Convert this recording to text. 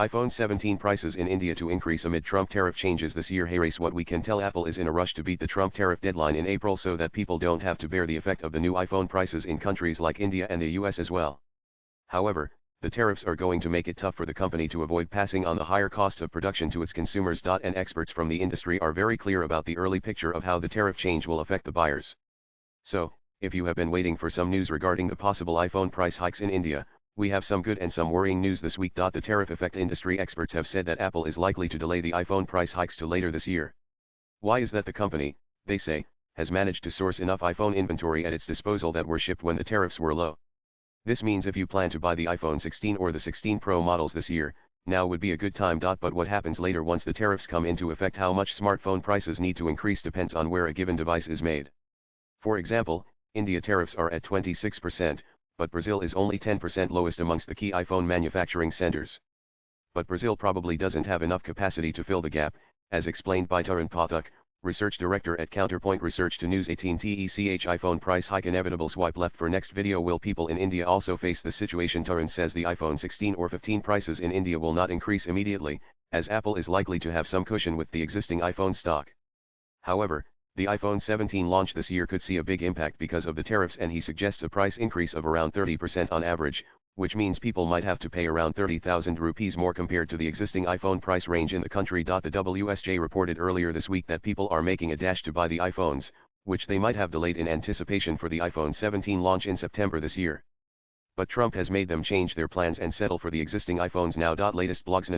iPhone 17 prices in India to increase amid Trump tariff changes this year. Hey race, what we can tell, Apple is in a rush to beat the Trump tariff deadline in April so that people don't have to bear the effect of the new iPhone prices in countries like India and the US as well. However, the tariffs are going to make it tough for the company to avoid passing on the higher costs of production to its consumers. And experts from the industry are very clear about the early picture of how the tariff change will affect the buyers. So, if you have been waiting for some news regarding the possible iPhone price hikes in India, we have some good and some worrying news this week. The tariff effect. Industry experts have said that Apple is likely to delay the iPhone price hikes to later this year. Why is that? The company, they say, has managed to source enough iPhone inventory at its disposal that were shipped when the tariffs were low. This means if you plan to buy the iPhone 16 or the 16 Pro models this year, now would be a good time. But what happens later once the tariffs come into effect? How much smartphone prices need to increase depends on where a given device is made. For example, India tariffs are at 26%, but Brazil is only 10%, lowest amongst the key iPhone manufacturing centers. But Brazil probably doesn't have enough capacity to fill the gap, as explained by Tariff, research director at Counterpoint Research, to News 18. Tech iPhone price hike inevitable. Swipe left for next video. Will people in India also face the situation? Tariff says the iPhone 16 or 15 prices in India will not increase immediately, as Apple is likely to have some cushion with the existing iPhone stock. However, the iPhone 17 launch this year could see a big impact because of the tariffs, and he suggests a price increase of around 30% on average, which means people might have to pay around 30,000 rupees more compared to the existing iPhone price range in the country. The WSJ reported earlier this week that people are making a dash to buy the iPhones, which they might have delayed in anticipation for the iPhone 17 launch in September this year. But Trump has made them change their plans and settle for the existing iPhones now. Latest blogs.